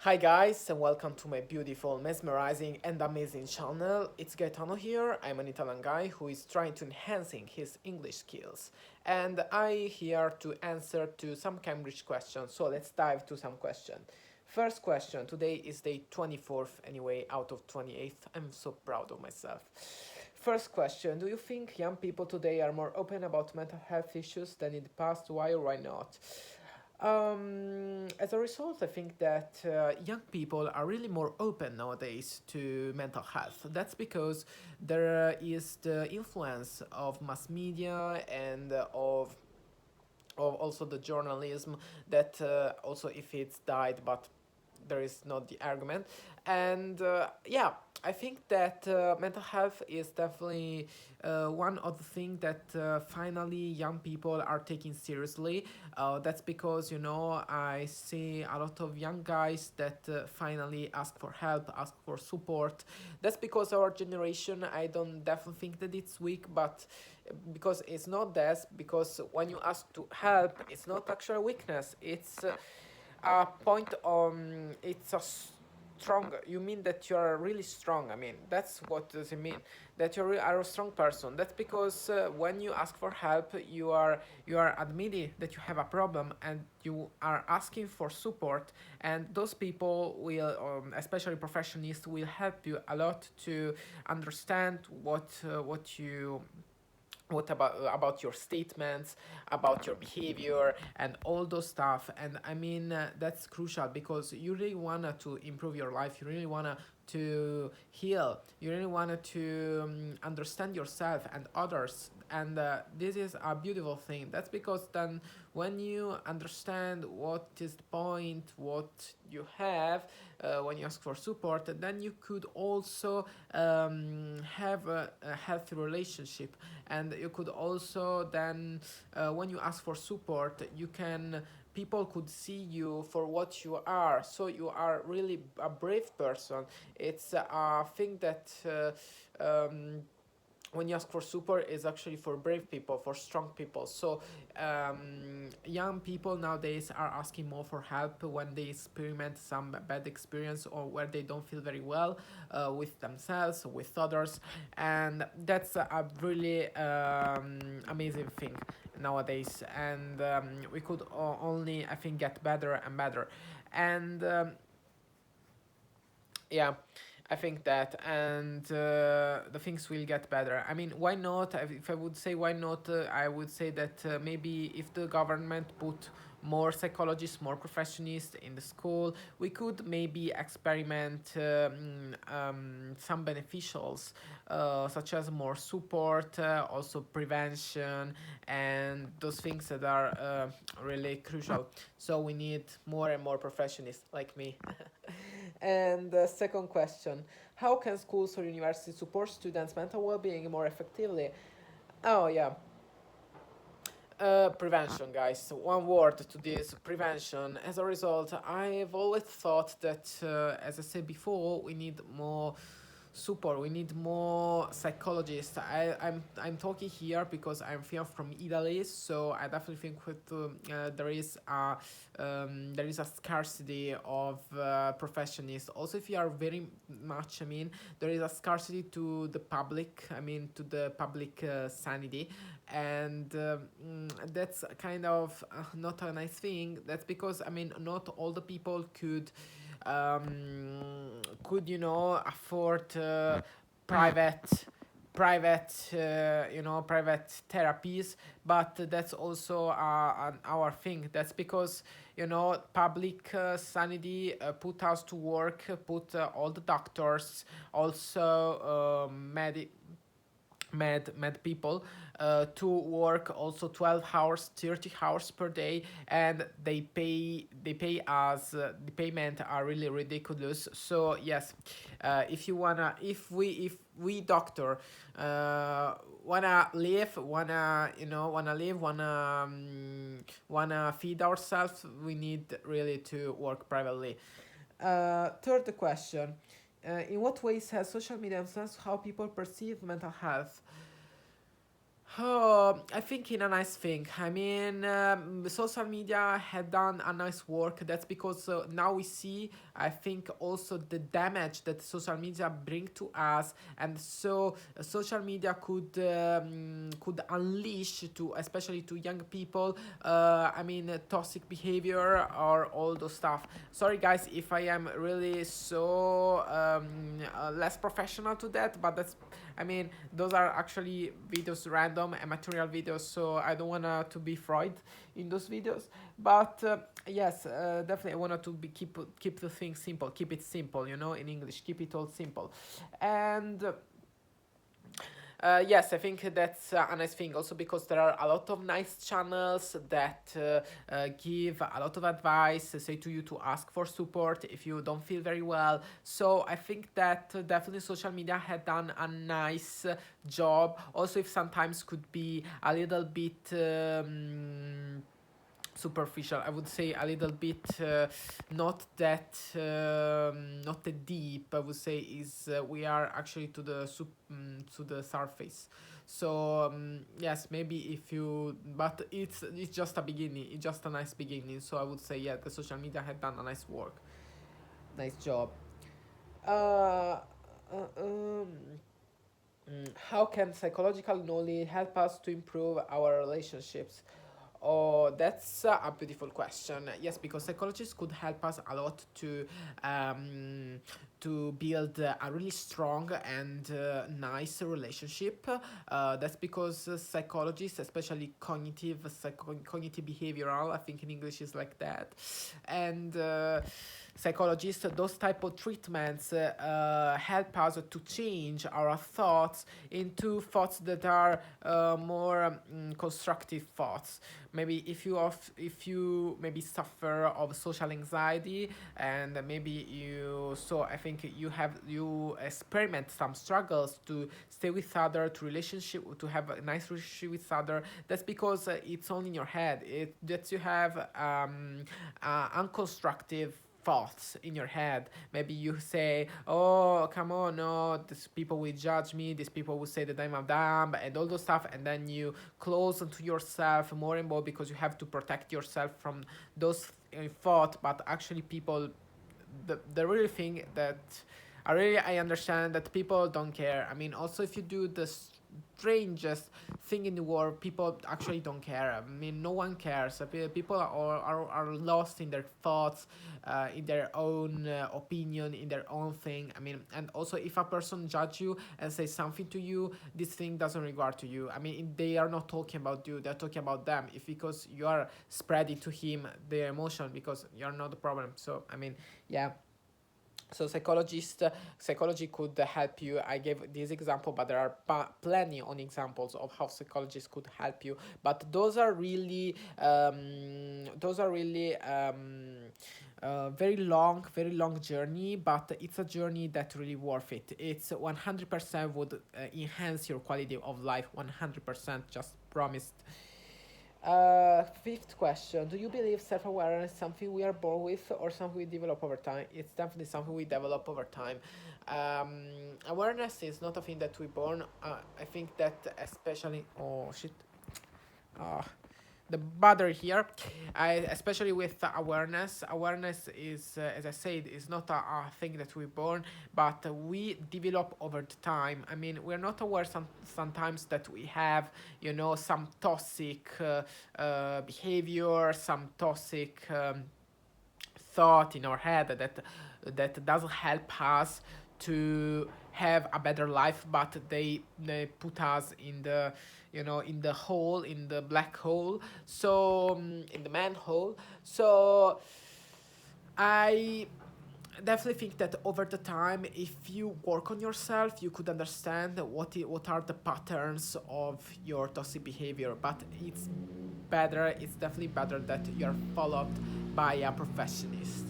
Hi guys and welcome to my beautiful, mesmerizing and amazing channel. It's Gaetano here. I'm an Italian guy who is trying to enhancing his English skills and I here to answer to some Cambridge questions. So let's dive to some questions. First question, today is day 24th anyway out of 28th. I'm so proud of myself. First question, do you think young people today are more open about mental health issues than in the past? Why or why not? As a result, I think that young people are really more open nowadays to mental health. That's because there is the influence of mass media and of also the journalism that also if it's died, but there is not the argument. And yeah, I think that mental health is definitely one of the things that finally young people are taking seriously. That's because, you know, I see a lot of young guys that finally ask for help, ask for support. That's because our generation, I don't definitely think that it's weak, but because it's not that, because when you ask to help, it's not actually weakness, it's a point on it's a strong, you mean that you are really strong. I mean, that's what does it mean, that are a strong person. That's because when you ask for help, you are admitting that you have a problem and you are asking for support, and those people will especially professionals will help you a lot to understand what about your statements, about your behavior and all those stuff. And I mean, that's crucial because you really wanna to improve your life, you really wanna to heal, you really wanted to understand yourself and others. And this is a beautiful thing. That's because then when you understand what is the point, what you have, when you ask for support, then you could also have a healthy relationship. And you could also then when you ask for support, you can people could see you for what you are, so you are really a brave person. It's a thing that when you ask for support is actually for brave people, for strong people. So young people nowadays are asking more for help when they experiment some bad experience or where they don't feel very well with themselves, with others. And that's a really amazing thing nowadays. And we could only, I think, get better and better. And yeah, I think that. And the things will get better. I mean, why not? If I would say why not, I would say that maybe if the government put more psychologists, more professionals in the school, we could maybe experiment some beneficials, such as more support, also prevention, and those things that are really crucial. So we need more and more professionals like me. And the second question, how can schools or universities support students' mental well-being more effectively? Oh yeah, prevention, guys. One word to this, prevention. As a result, I've always thought that, as I said before, we need more support. We need more psychologists. I'm talking here because I'm from Italy, so I definitely think that there is a scarcity of professionals. Also, if you are very much, I mean, there is a scarcity to the public. I mean, to the public sanity, and that's kind of not a nice thing. That's because, I mean, not all the people could, you know, afford private private therapies. But that's also our thing. That's because, you know, public sanity put us to work, put all the doctors, also med people to work also 12 hours, 30 hours per day, and they pay us, the payment are really ridiculous. So yes, if we doctor wanna feed ourselves, we need really to work privately. Third question, in what ways has social media influenced how people perceive mental health? Oh, I think in a nice thing. I mean, social media had done a nice work. That's because now we see, I think, also the damage that social media bring to us, and so social media could unleash to, especially to young people. I mean, toxic behavior or all those stuff. Sorry, guys, if I am really so less professional to that, but that's, I mean, those are actually videos, random amatorial videos, so I don't wanna to be Freud in those videos. But yes, definitely I wanna to be keep the thing simple, keep it simple, in English, keep it all simple, and. Yes, I think that's a nice thing also because there are a lot of nice channels that give a lot of advice, say to you to ask for support if you don't feel very well. So I think that definitely social media had done a nice job. Also, if sometimes could be a little bit. Superficial, I would say a little bit, not that deep, I would say, is we are actually to the surface. So yes, maybe if you, but it's just a beginning, it's just a nice beginning. So I would say, yeah, the social media had done a nice work, nice job. uh, uh, um, how can psychological knowledge help us to improve our relationships? Oh, that's a beautiful question. Yes, because psychologists could help us a lot to build a really strong and nice relationship. That's because psychologists, especially cognitive behavioral, I think in English is like that, and psychologists, those type of treatments help us to change our thoughts into thoughts that are more constructive thoughts. Maybe if you maybe suffer of social anxiety, and maybe you, so I think you experiment some struggles to stay with other, to relationship, to have a nice relationship with other. That's because it's all in your head. It that you have unconstructive thoughts in your head. Maybe you say, "Oh, come on, no, these people will judge me. These people will say that I'm a dumb," and all those stuff. And then you close onto yourself more and more because you have to protect yourself from those thoughts. But actually, people, the real thing that I understand that people don't care. I mean, also if you do the strangest thing in the world, people actually don't care. I mean, no one cares. People are lost in their thoughts, in their own opinion, in their own thing. I mean, and also if a person judge you and say something to you, this thing doesn't regard to you. I mean, they are not talking about you, they're talking about them. If because you are spreading to him their emotion, because you're not the problem. So I mean, yeah. So psychology could help you. I gave this example, but there are plenty on examples of how psychologists could help you. But those are really very long journey, but it's a journey that really worth it. It's 100% would enhance your quality of life. 100%, just promised. Fifth question. Do you believe self awareness is something we are born with or something we develop over time? It's definitely something we develop over time. Awareness is not a thing that we born. I think that especially. Oh shit. Uh, the bother here, especially with awareness is, as I said, is not a thing that we born, but we develop over the time. I mean, we're not aware sometimes that we have, some toxic behavior, some toxic thought in our head that doesn't help us to have a better life, but they put us in the, in the hole, in the black hole, so in the manhole. So I definitely think that over the time, if you work on yourself, you could understand what are the patterns of your toxic behavior. But it's definitely better that you're followed by a professionist,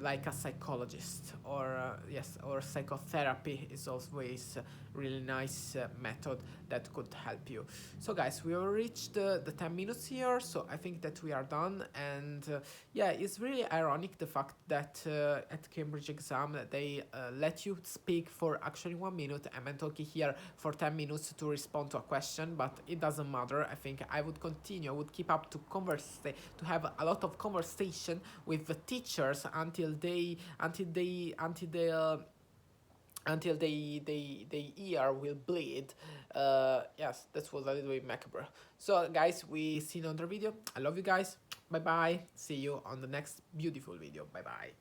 like a psychologist, or yes, or psychotherapy is always really nice method that could help you. So guys, we have reached the 10 minutes here, so I think that we are done. And yeah, it's really ironic the fact that at Cambridge exam they let you speak for actually 1 minute. I'm talking here for 10 minutes to respond to a question, but it doesn't matter. I think I would continue, I would keep up to to have a lot of conversation with the teachers until they ear will bleed. Yes, that was a little bit macabre. So guys, we see you in another video. I love you guys. Bye bye. See you on the next beautiful video. Bye bye.